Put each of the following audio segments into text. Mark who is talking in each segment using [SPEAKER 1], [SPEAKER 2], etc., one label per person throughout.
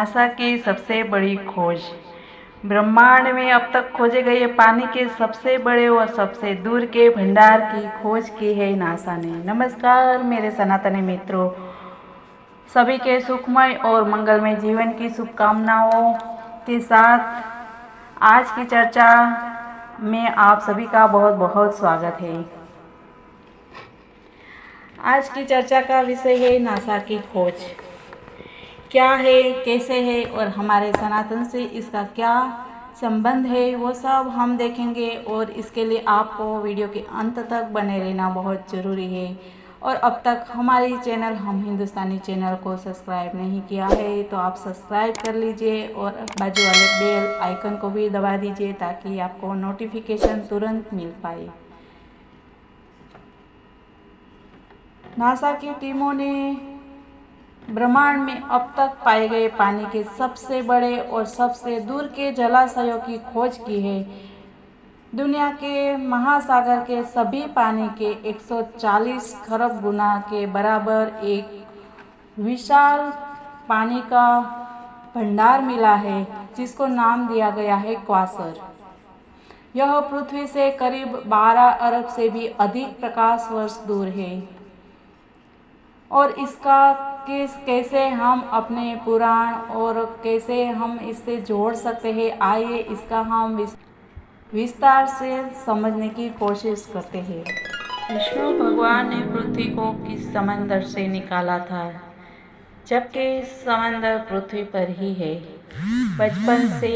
[SPEAKER 1] NASA की सबसे बड़ी खोज। ब्रह्मांड में अब तक खोजे गए पानी के सबसे बड़े और सबसे दूर के भंडार की खोज की है नासा ने। नमस्कार मेरे सनातनी मित्रों, सभी के सुखमय और मंगलमय जीवन की शुभकामनाओं के साथ आज की चर्चा में आप सभी का बहुत बहुत स्वागत है। आज की चर्चा का विषय है नासा की खोज। क्या है, कैसे है और हमारे सनातन से इसका क्या संबंध है, वो सब हम देखेंगे। और इसके लिए आपको वीडियो के अंत तक बने रहना बहुत ज़रूरी है। और अब तक हमारी चैनल हम हिंदुस्तानी चैनल को सब्सक्राइब नहीं किया है तो आप सब्सक्राइब कर लीजिए और बाजू वाले बेल आइकन को भी दबा दीजिए ताकि आपको नोटिफिकेशन तुरंत मिल पाए। नासा की टीमों ने ब्रह्मांड में अब तक पाए गए पानी के सबसे बड़े और सबसे दूर के जलाशयों की खोज की है। दुनिया के महासागर के सभी पानी के 140 खरब गुना के बराबर एक विशाल पानी का भंडार मिला है, जिसको नाम दिया गया है क्वासर। यह पृथ्वी से करीब 12 अरब से भी अधिक प्रकाश वर्ष दूर है। और इसका कैसे हम अपने पुराण और कैसे हम इससे जोड़ सकते हैं, आइए इसका हम विस्तार से समझने की कोशिश करते हैं। विष्णु भगवान ने पृथ्वी को किस समंदर से निकाला था, जबकि समंदर पृथ्वी पर ही है। बचपन से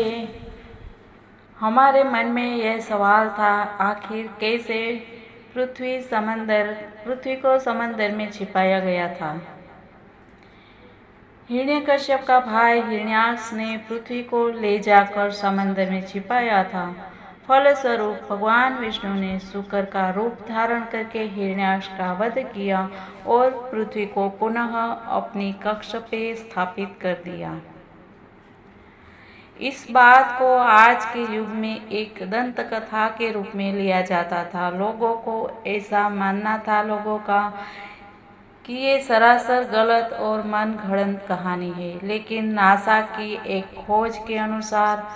[SPEAKER 1] हमारे मन में यह सवाल था, आखिर कैसे पृथ्वी को समंदर में छिपाया गया था। हिरण्यकश्यप का भाई हिरण्याक्ष ने पृथ्वी को ले जाकर समंदर में छिपाया था। फलस्वरूप भगवान विष्णु ने शुकर का रूप धारण करके हिरण्याक्ष का वध किया और पृथ्वी को पुनः अपनी कक्ष पे स्थापित कर दिया। इस बात को आज के युग में एक दंत कथा के रूप में लिया जाता था। लोगों को ऐसा मानना था कि ये सरासर गलत और मन गढ़ंत कहानी है, लेकिन नासा की एक खोज के अनुसार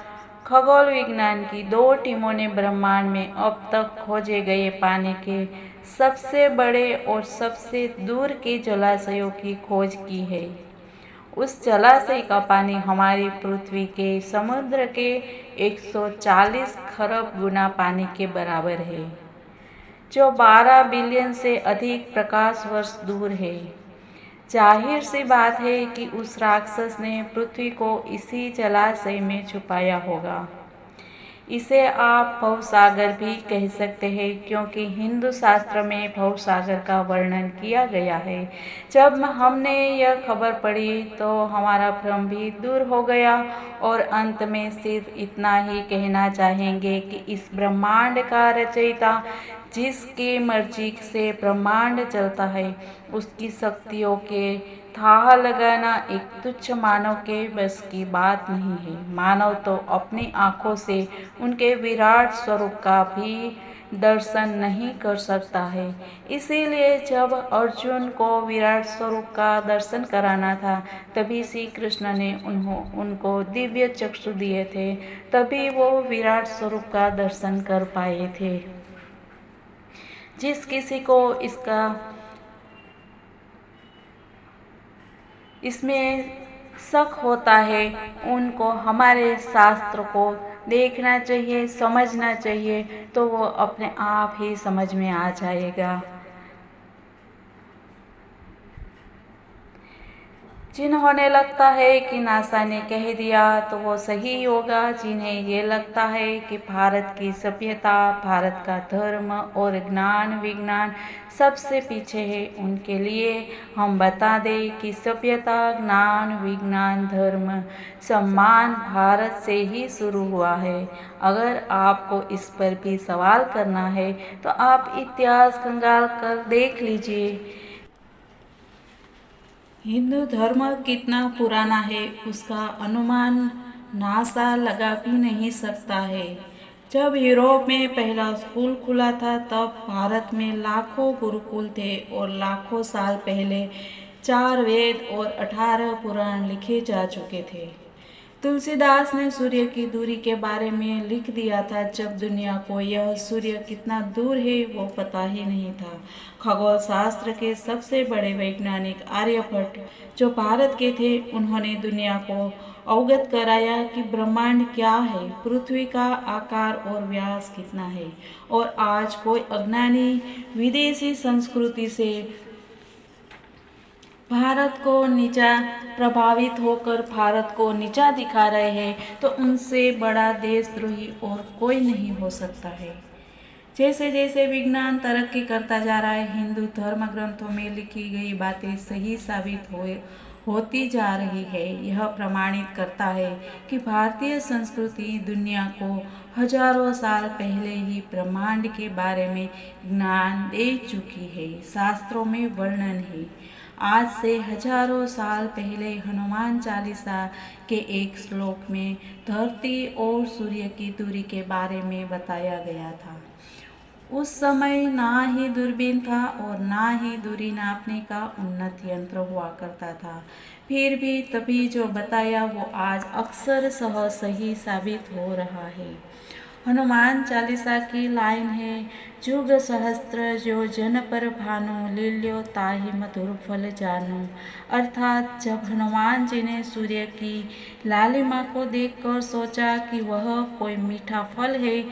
[SPEAKER 1] खगोल विज्ञान की 2 टीमों ने ब्रह्मांड में अब तक खोजे गए पानी के सबसे बड़े और सबसे दूर के जलाशयों की खोज की है। उस जलाशय का पानी हमारी पृथ्वी के समुद्र के 140 खरब गुना पानी के बराबर है, जो 12 बिलियन से अधिक प्रकाश वर्ष दूर है। जाहिर सी बात है कि उस राक्षस ने पृथ्वी को इसी जलाशय में छुपाया होगा। इसे आप भवसागर भी कह सकते हैं, क्योंकि हिंदू शास्त्र में भवसागर का वर्णन किया गया है। जब हमने यह खबर पढ़ी तो हमारा भ्रम भी दूर हो गया और अंत में सिर्फ इतना ही कहना चाहेंगे कि इस ब्रह्मांड का रचयिता, जिसकी मर्जी से ब्रह्मांड चलता है, उसकी शक्तियों के थाह लगाना एक तुच्छ मानव के बस की बात नहीं है। मानव तो अपनी आँखों से उनके विराट स्वरूप का भी दर्शन नहीं कर सकता है। इसीलिए जब अर्जुन को विराट स्वरूप का दर्शन कराना था, तभी श्री कृष्ण ने उनको दिव्य चक्षु दिए थे, तभी वो विराट स्वरूप का दर्शन कर पाए थे। जिस किसी को इसमें शक होता है, उनको हमारे शास्त्र को देखना चाहिए, समझना चाहिए, तो वो अपने आप ही समझ में आ जाएगा। जिन्होंने लगता है कि नासा ने कह दिया तो वो सही होगा। जिन्हें ये लगता है कि भारत की सभ्यता, भारत का धर्म और ज्ञान विज्ञान सबसे पीछे है, उनके लिए हम बता दें कि सभ्यता, ज्ञान विज्ञान, धर्म, सम्मान भारत से ही शुरू हुआ है। अगर आपको इस पर भी सवाल करना है तो आप इतिहास खंगाल कर देख लीजिए। हिंदू धर्म कितना पुराना है, उसका अनुमान नासा लगा भी नहीं सकता है। जब यूरोप में पहला स्कूल खुला था, तब भारत में लाखों गुरुकुल थे और लाखों साल पहले 4 वेद और 18 पुराण लिखे जा चुके थे। तुलसीदास ने सूर्य की दूरी के बारे में लिख दिया था जब दुनिया को यह सूर्य कितना दूर है वो पता ही नहीं था। खगोल शास्त्र के सबसे बड़े वैज्ञानिक आर्यभट्ट जो भारत के थे, उन्होंने दुनिया को अवगत कराया कि ब्रह्मांड क्या है, पृथ्वी का आकार और व्यास कितना है। और आज कोई अज्ञानी विदेशी संस्कृति से भारत को नीचा प्रभावित होकर भारत को नीचा दिखा रहे हैं, तो उनसे बड़ा देशद्रोही और कोई नहीं हो सकता है। जैसे जैसे विज्ञान तरक्की करता जा रहा है, हिंदू धर्म ग्रंथों में लिखी गई बातें सही साबित होती जा रही है। यह प्रमाणित करता है कि भारतीय संस्कृति दुनिया को हजारों साल पहले ही ब्रह्मांड के बारे में ज्ञान दे चुकी है। शास्त्रों में वर्णन है। आज से हजारों साल पहले हनुमान चालीसा के एक श्लोक में धरती और सूर्य की दूरी के बारे में बताया गया था। उस समय ना ही दूरबीन था और ना ही दूरी नापने का उन्नत यंत्र हुआ करता था। फिर भी तभी जो बताया वो आज अक्सर सही साबित हो रहा है। हनुमान चालीसा की लाइन है, जुग सहस्त्र जो जन पर भानु, लील्यो ताहि मधुर फल जानू। अर्थात जब हनुमान जी ने सूर्य की लालिमा को देखकर सोचा कि वह कोई मीठा फल है,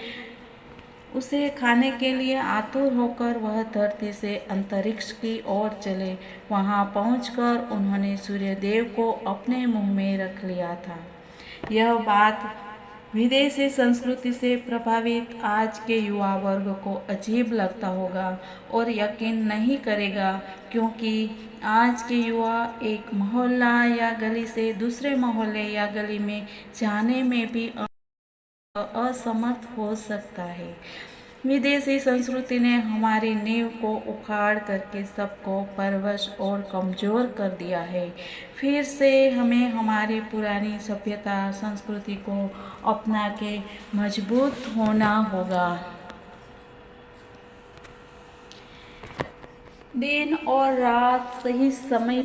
[SPEAKER 1] उसे खाने के लिए आतुर होकर वह धरती से अंतरिक्ष की ओर चले। वहां पहुंचकर उन्होंने सूर्यदेव को अपने मुंह में रख लिया था। यह बात विदेशी संस्कृति से प्रभावित आज के युवा वर्ग को अजीब लगता होगा और यकीन नहीं करेगा, क्योंकि आज के युवा एक मोहल्ला या गली से दूसरे मोहल्ले या गली में जाने में भी असमर्थ हो सकता है। विदेशी संस्कृति ने हमारी नींव को उखाड़ करके सबको परवश और कमज़ोर कर दिया है। फिर से हमें हमारी पुरानी सभ्यता संस्कृति को अपना के मजबूत होना होगा। दिन और रात सही समय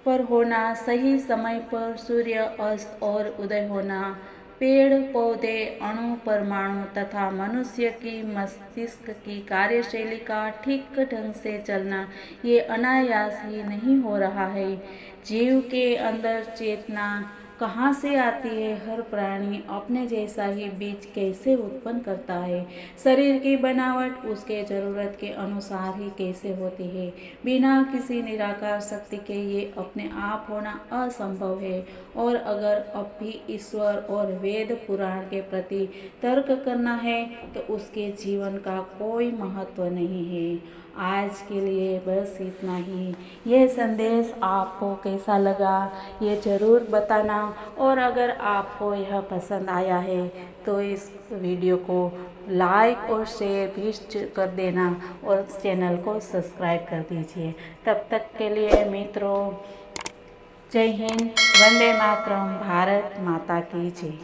[SPEAKER 1] पर होना, सही समय पर सूर्य अस्त और उदय होना, पेड़ पौधे, अणु परमाणु तथा मनुष्य की मस्तिष्क की कार्यशैली का ठीक ढंग से चलना, ये अनायास ही नहीं हो रहा है। जीव के अंदर चेतना कहाँ से आती है? हर प्राणी अपने जैसा ही बीज कैसे उत्पन्न करता है? शरीर की बनावट उसके ज़रूरत के अनुसार ही कैसे होती है? बिना किसी निराकार शक्ति के ये अपने आप होना असंभव है। और अगर अब भी ईश्वर और वेद पुराण के प्रति तर्क करना है तो उसके जीवन का कोई महत्व नहीं है। आज के लिए बस इतना ही। यह संदेश आपको कैसा लगा ये ज़रूर बताना, और अगर आपको यह पसंद आया है तो इस वीडियो को लाइक और शेयर भी कर देना और चैनल को सब्सक्राइब कर दीजिए। तब तक के लिए मित्रों, जय हिंद, वंदे मातरम, भारत माता की जय।